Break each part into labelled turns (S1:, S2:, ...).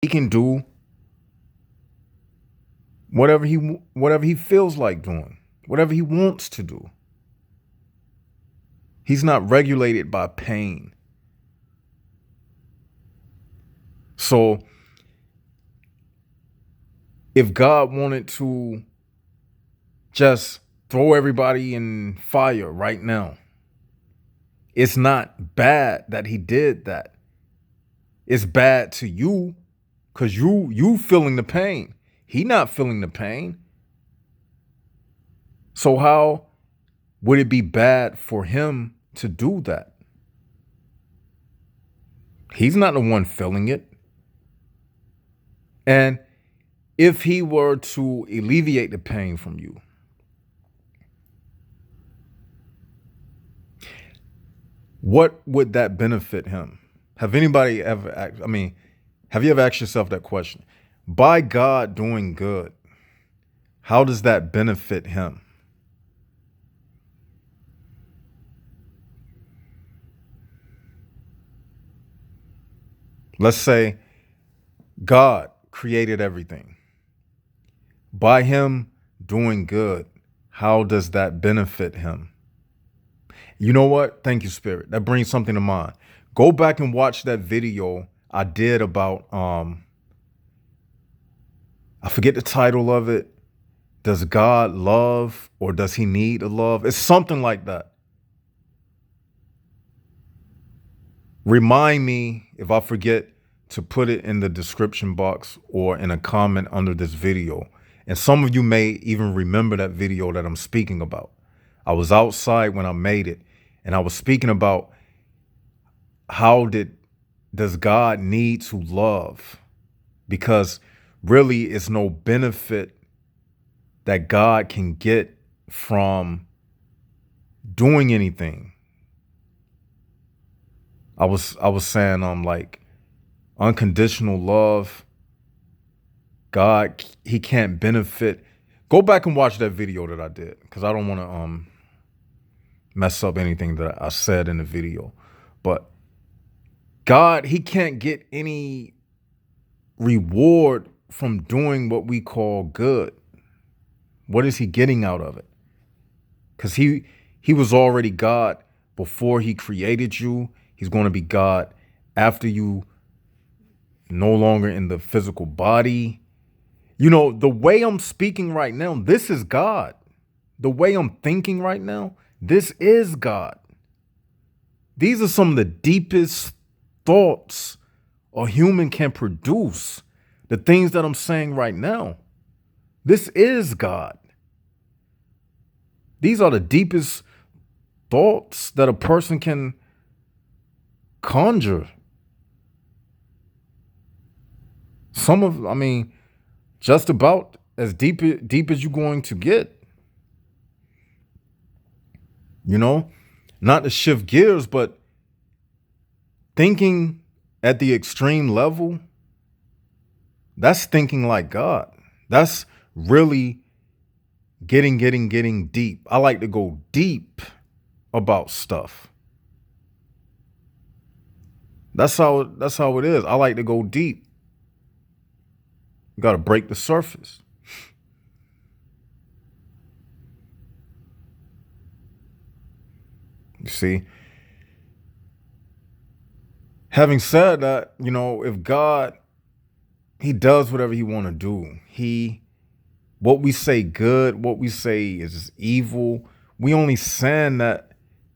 S1: He can do whatever he feels like doing, whatever he wants to do. He's not regulated by pain. So if God wanted to just throw everybody in fire right now, it's not bad that he did that. It's bad to you because you feeling the pain. He not feeling the pain. So how would it be bad for him to do that? He's not the one feeling it. And if he were to alleviate the pain from you, what would that benefit him? Have anybody ever asked, have you ever asked yourself that question? By God doing good, how does that benefit him? Let's say God created everything. By him doing good, how does that benefit him? You know what? Thank you, Spirit. That brings something to mind. Go back and watch that video I did about I forget the title of it. Does God love or does he need a love? It's something like that. Remind me if I forget to put it in the description box or in a comment under this video. And some of you may even remember that video that I'm speaking about. I was outside when I made it, and I was speaking about does God need to love? Because really it's no benefit that God can get from doing anything. I was saying like unconditional love, God, he can't benefit. Go back and watch that video that I did because I don't want to mess up anything that I said in the video. But God, he can't get any reward from doing what we call good. What is he getting out of it? Because he was already God before he created you. He's going to be God after you no longer in the physical body. You know, the way I'm speaking right now, this is God. The way I'm thinking right now, this is God. These are some of the deepest thoughts a human can produce. The things that I'm saying right now, this is God. These are the deepest thoughts that a person can conjure. Just about as deep as you're going to get. You know, not to shift gears, but thinking at the extreme level, that's thinking like God. That's really getting deep. I like to go deep about stuff. That's how it is. I like to go deep. You got to break the surface. You see? Having said that, you know, if God, he does whatever he want to do. What we say good, what we say is evil. We only saying that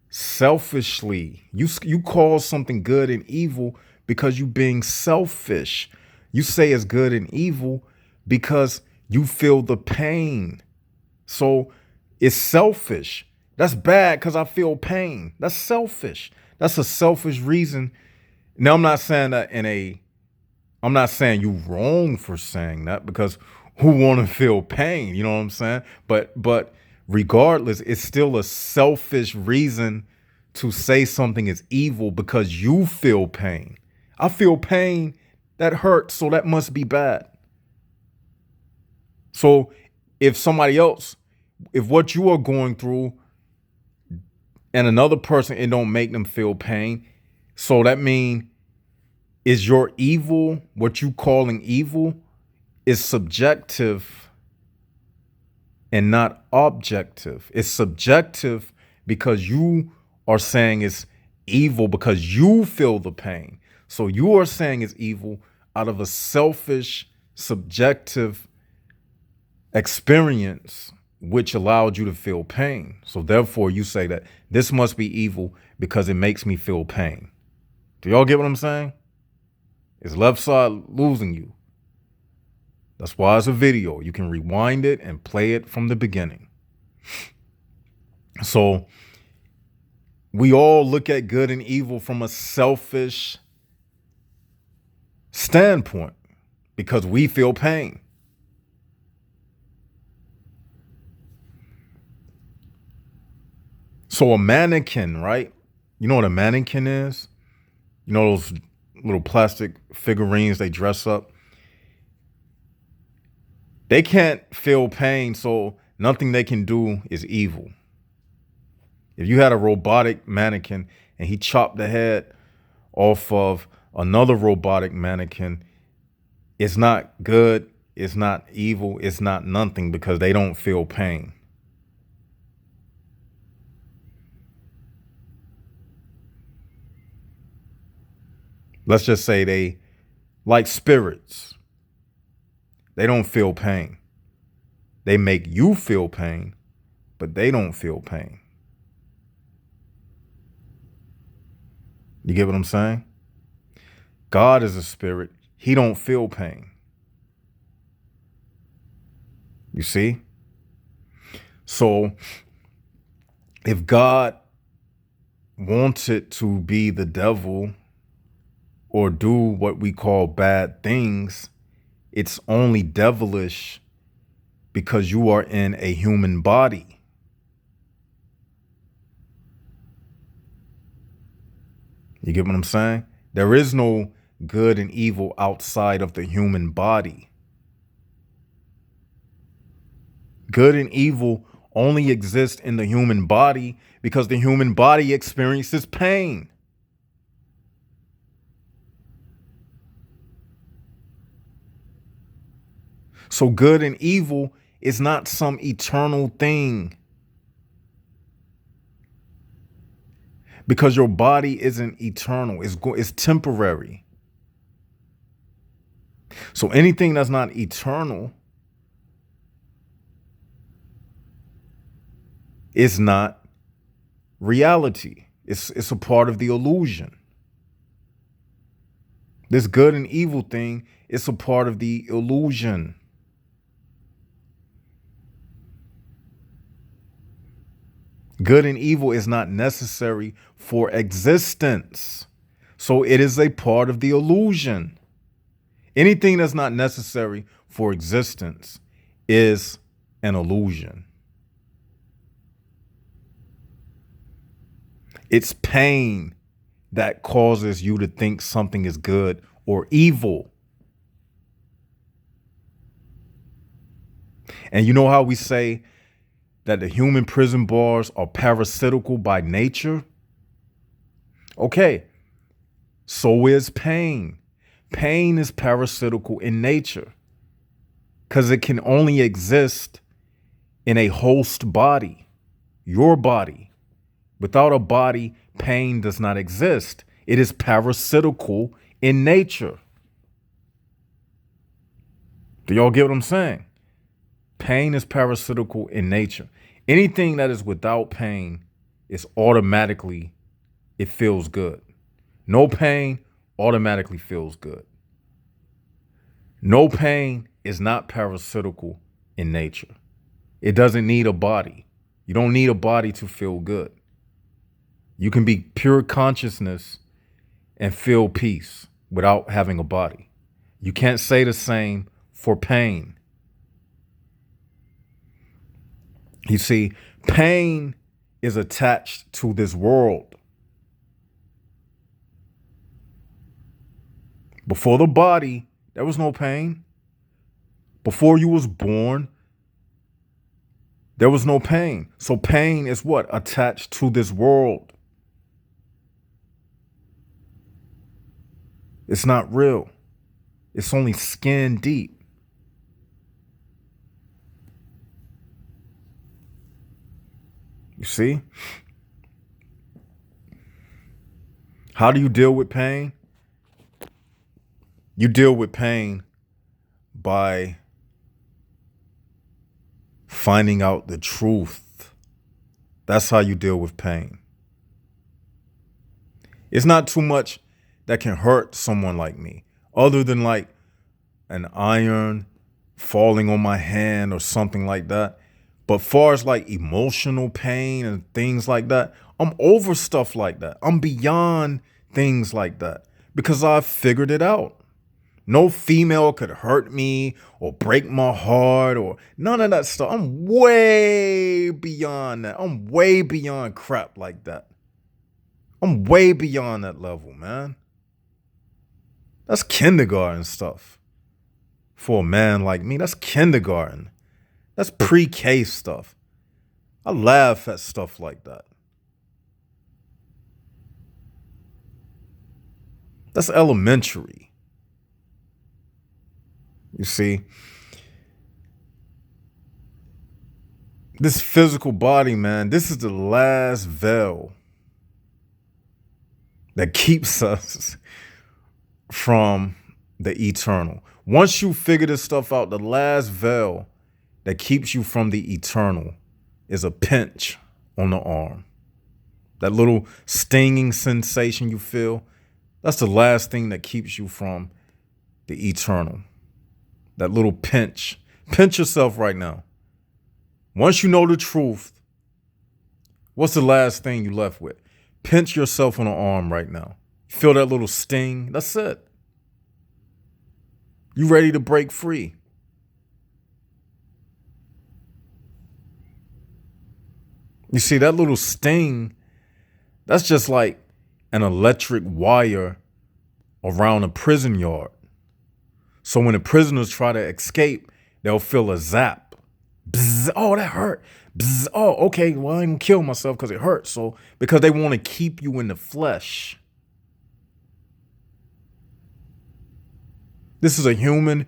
S1: selfishly. You call something good and evil because you being selfish. You say it's good and evil because you feel the pain. So it's selfish. That's bad because I feel pain. That's selfish. That's a selfish reason. Now, I'm not saying that I'm not saying you wrong for saying that because who want to feel pain? You know what I'm saying? But regardless, it's still a selfish reason to say something is evil because you feel pain. I feel pain that hurts, so that must be bad. So if somebody else, if what you are going through and another person, it don't make them feel pain, so that mean is your evil, what you calling evil, is subjective and not objective. It's subjective because you are saying it's evil because you feel the pain. So you are saying it's evil out of a selfish, subjective experience which allowed you to feel pain. So therefore you say that this must be evil because it makes me feel pain. Do y'all get what I'm saying? It's left side losing you. That's why it's a video. You can rewind it and play it from the beginning. So we all look at good and evil from a selfish standpoint because we feel pain. So a mannequin, right? You know what a mannequin is? You know those little plastic figurines they dress up? They can't feel pain, so nothing they can do is evil. If you had a robotic mannequin and he chopped the head off of another robotic mannequin, it's not good, it's not evil, it's not nothing because they don't feel pain. Let's just say they like spirits. They don't feel pain. They make you feel pain, but they don't feel pain. You get what I'm saying? God is a spirit. He don't feel pain. You see? So if God wanted to be the devil or do what we call bad things, it's only devilish because you are in a human body. You get what I'm saying? There is no good and evil outside of the human body. Good and evil only exist in the human body because the human body experiences pain. So good and evil is not some eternal thing because your body isn't eternal. It's temporary. So anything that's not eternal is not reality. It's a part of the illusion. This good and evil thing is a part of the illusion. Good and evil is not necessary for existence. So it is a part of the illusion. Anything that's not necessary for existence is an illusion. It's pain that causes you to think something is good or evil. And you know how we say that the human prison bars are parasitical by nature? Okay, so is pain. Pain is parasitical in nature because it can only exist in a host body, your body. Without a body, pain does not exist. It is parasitical in nature. Do y'all get what I'm saying? Pain is parasitical in nature. Anything that is without pain is automatically, it feels good. No pain automatically feels good. No pain is not parasitical in nature. It doesn't need a body. You don't need a body to feel good. You can be pure consciousness and feel peace without having a body. You can't say the same for pain. You see, pain is attached to this world. Before the body, there was no pain. Before you was born, there was no pain. So pain is what? Attached to this world. It's not real. It's only skin deep. You see? How do you deal with pain? You deal with pain by finding out the truth. That's how you deal with pain. It's not too much that can hurt someone like me, other than like an iron falling on my hand or something like that. But far as like emotional pain and things like that, I'm over stuff like that. I'm beyond things like that because I've figured it out. No female could hurt me or break my heart or none of that stuff. I'm way beyond that. I'm way beyond crap like that. I'm way beyond that level, man. That's kindergarten stuff. For a man like me, that's kindergarten. That's pre-K stuff. I laugh at stuff like that. That's elementary. You see, this physical body, man, this is the last veil that keeps us from the eternal. Once you figure this stuff out, the last veil that keeps you from the eternal is a pinch on the arm. That little stinging sensation you feel, that's the last thing that keeps you from the eternal. That little pinch. Pinch yourself right now. Once you know the truth, what's the last thing you left with? Pinch yourself on the arm right now. Feel that little sting. That's it. You ready to break free. You see, that little sting, that's just like an electric wire around a prison yard. So when the prisoners try to escape, they'll feel a zap. Bzz, oh, that hurt. Bzz, oh, okay, well, I didn't kill myself because it hurt. So because they want to keep you in the flesh. This is a human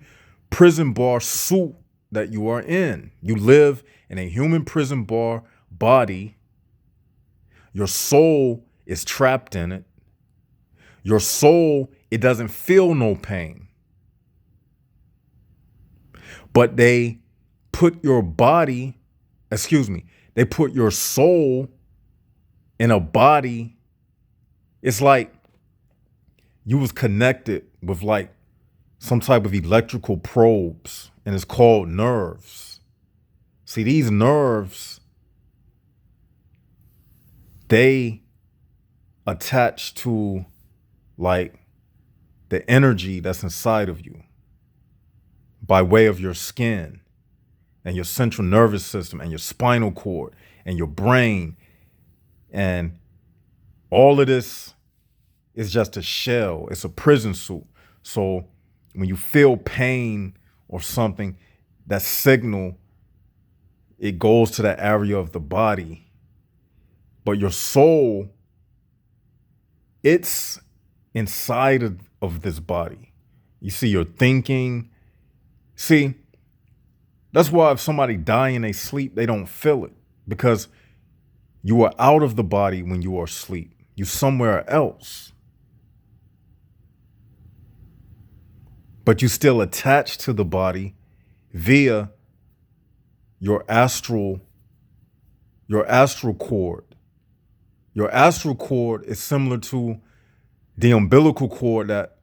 S1: prison bar suit that you are in. You live in a human prison bar body. Your soul is trapped in it. Your soul, it doesn't feel no pain. But they put your body, they put your soul in a body. It's like you was connected with like some type of electrical probes, and it's called nerves. See, these nerves, they attach to like the energy that's inside of you by way of your skin and your central nervous system and your spinal cord and your brain. And all of this is just a shell. It's a prison suit. So when you feel pain or something, that signal, it goes to that area of the body. But your soul, it's inside of this body. You see, your thinking. See, that's why if somebody die in their sleep, they don't feel it, because you are out of the body when you are asleep. You're somewhere else. But you still attached to the body via your astral cord. Your astral cord is similar to the umbilical cord that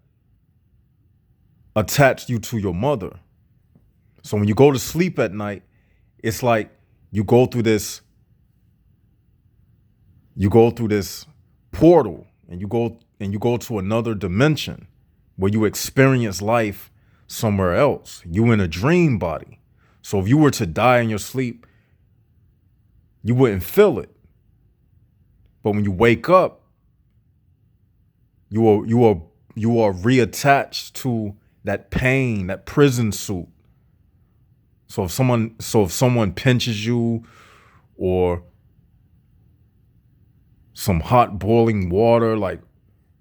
S1: attached you to your mother. So when you go to sleep at night, it's like you go through this portal, and you go to another dimension where you experience life somewhere else. You in a dream body. So if you were to die in your sleep, you wouldn't feel it. But when you wake up, you are reattached to that pain, that prison suit. So if someone pinches you, or some hot boiling water, like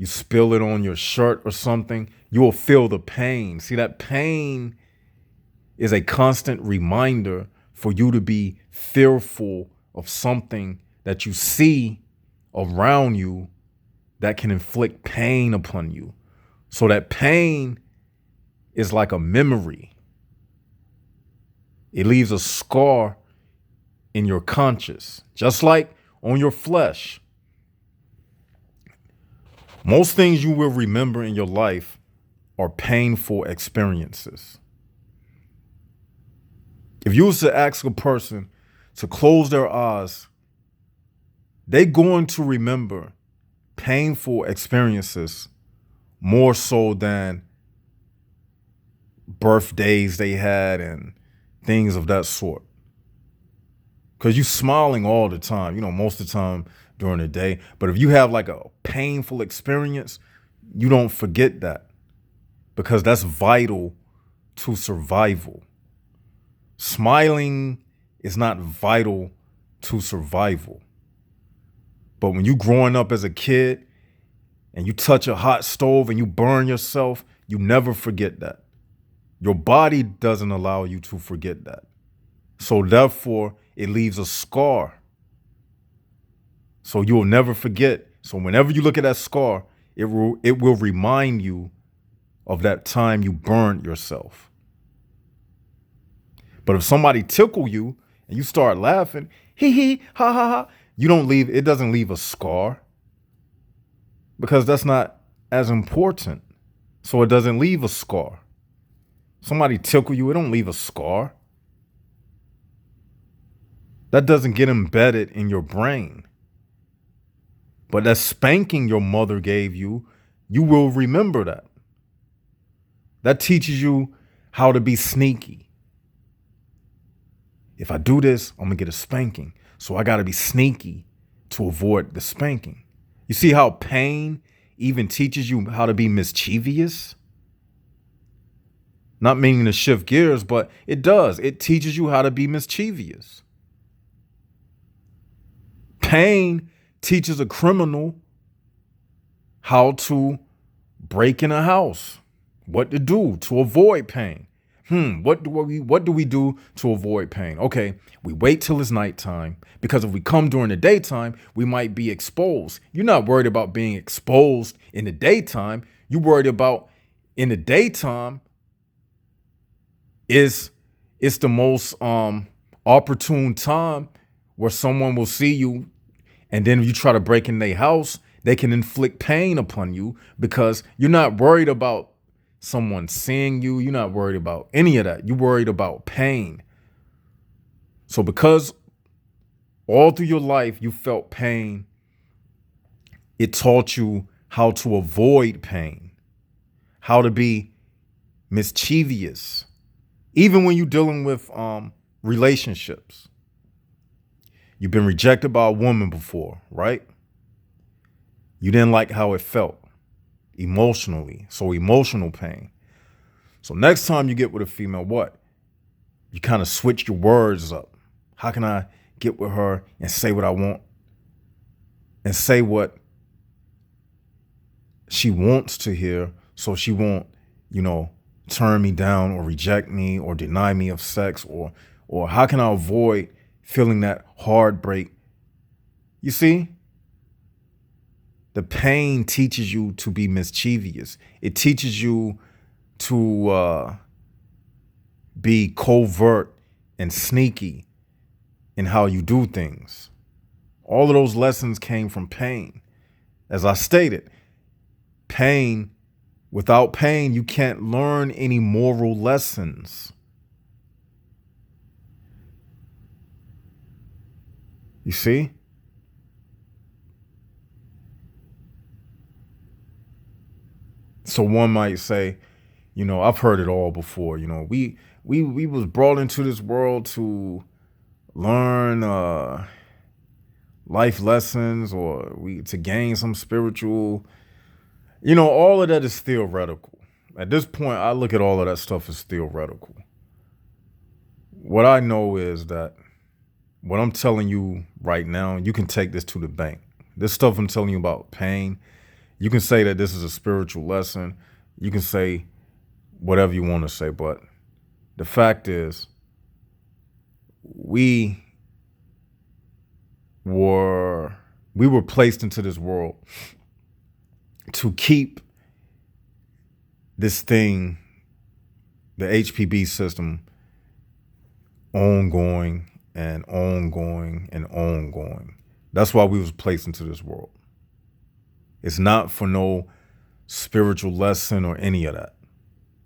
S1: you spill it on your shirt or something, you will feel the pain. See, that pain is a constant reminder for you to be fearful of something that you see around you that can inflict pain upon you. So that pain is like a memory. It leaves a scar in your conscious, just like on your flesh. Most things you will remember in your life are painful experiences. If you was to ask a person to close their eyes, they're going to remember painful experiences more so than birthdays they had and things of that sort. Because you're smiling all the time, most of the time during the day. But if you have like a painful experience, you don't forget that because that's vital to survival. Smiling is not vital to survival. But when you growing up as a kid and you touch a hot stove and you burn yourself, you never forget that. Your body doesn't allow you to forget that. So therefore, it leaves a scar. So you'll never forget. So whenever you look at that scar, it will remind you of that time you burned yourself. But if somebody tickle you and you start laughing, hee hee, ha ha ha, it doesn't leave a scar because that's not as important. So it doesn't leave a scar. Somebody tickle you, it don't leave a scar. That doesn't get embedded in your brain. But that spanking your mother gave you, you will remember that. That teaches you how to be sneaky. If I do this, I'm gonna get a spanking. So I gotta be sneaky to avoid the spanking. You see how pain even teaches you how to be mischievous? Not meaning to shift gears, but it does. It teaches you how to be mischievous. Pain teaches a criminal how to break in a house, what to do to avoid pain. What do we do to avoid pain? Okay, we wait till it's nighttime because if we come during the daytime, we might be exposed. You're not worried about being exposed in the daytime. You're worried about in the daytime is it's the most opportune time where someone will see you. And then if you try to break in their house, they can inflict pain upon you because you're not worried about someone seeing you. You're not worried about any of that. You're worried about pain. So because all through your life you felt pain, it taught you how to avoid pain, how to be mischievous, even when you're dealing with relationships. You've been rejected by a woman before, right? You didn't like how it felt emotionally. So emotional pain. So next time you get with a female, what? You kind of switch your words up. How can I get with her and say what I want and say what she wants to hear so she won't, turn me down or reject me or deny me of sex or how can I avoid feeling that heartbreak? You see? The pain teaches you to be mischievous. It teaches you to be covert and sneaky in how you do things. All of those lessons came from pain. As I stated, without pain, you can't learn any moral lessons. You see? So one might say, I've heard it all before. We was brought into this world to learn life lessons or to gain some spiritual, all of that is theoretical. At this point, I look at all of that stuff as theoretical. What I know is that what I'm telling you right now, you can take this to the bank. This stuff I'm telling you about pain, You can say that this is a spiritual lesson. You can say whatever you want to say, but the fact is, we were placed into this world to keep this thing, the HPB system, ongoing and ongoing and ongoing. That's why we was placed into this world. It's not for no spiritual lesson or any of that.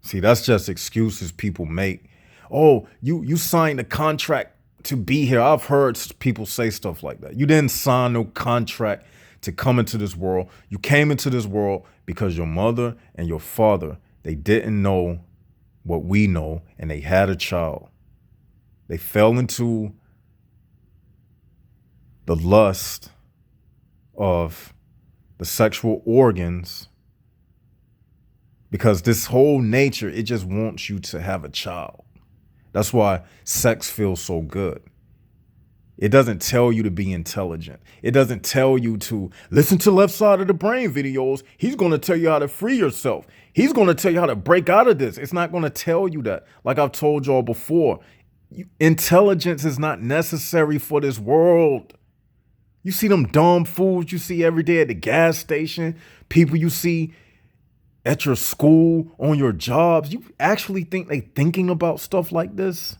S1: See, that's just excuses people make. Oh, you signed a contract to be here. I've heard people say stuff like that. You didn't sign no contract to come into this world. You came into this world because your mother and your father, they didn't know what we know, and they had a child. They fell into the lust of the sexual organs because this whole nature, it just wants you to have a child. That's why sex feels so good. It doesn't tell you to be intelligent. It doesn't tell you to listen to Left Side of the Brain videos. He's going to tell you how to free yourself. He's going to tell you how to break out of this. It's not going to tell you that. Like I've told y'all before, intelligence is not necessary for this world. You see them dumb fools you see every day at the gas station, people you see at your school, on your jobs. You actually think they thinking about stuff like this?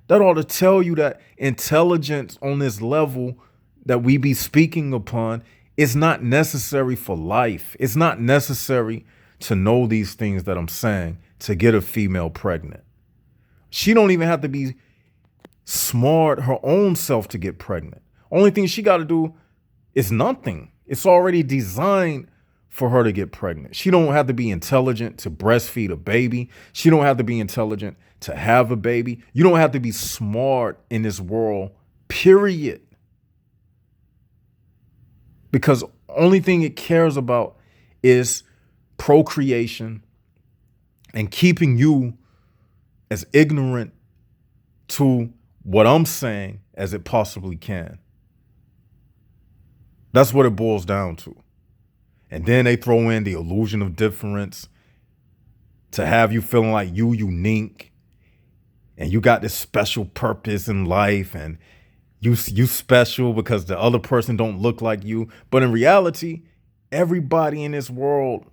S1: That ought to tell you that intelligence on this level that we be speaking upon is not necessary for life. It's not necessary to know these things that I'm saying to get a female pregnant. She don't even have to be smart her own self to get pregnant. Only thing she got to do is nothing. It's already designed for her to get pregnant. She don't have to be intelligent to breastfeed a baby. She don't have to be intelligent to have a baby. You don't have to be smart in this world, period. Because only thing it cares about is procreation and keeping you as ignorant to what I'm saying as it possibly can. That's what it boils down to. And then they throw in the illusion of difference to have you feeling like you unique and you got this special purpose in life and you special because the other person don't look like you. But in reality, everybody in this world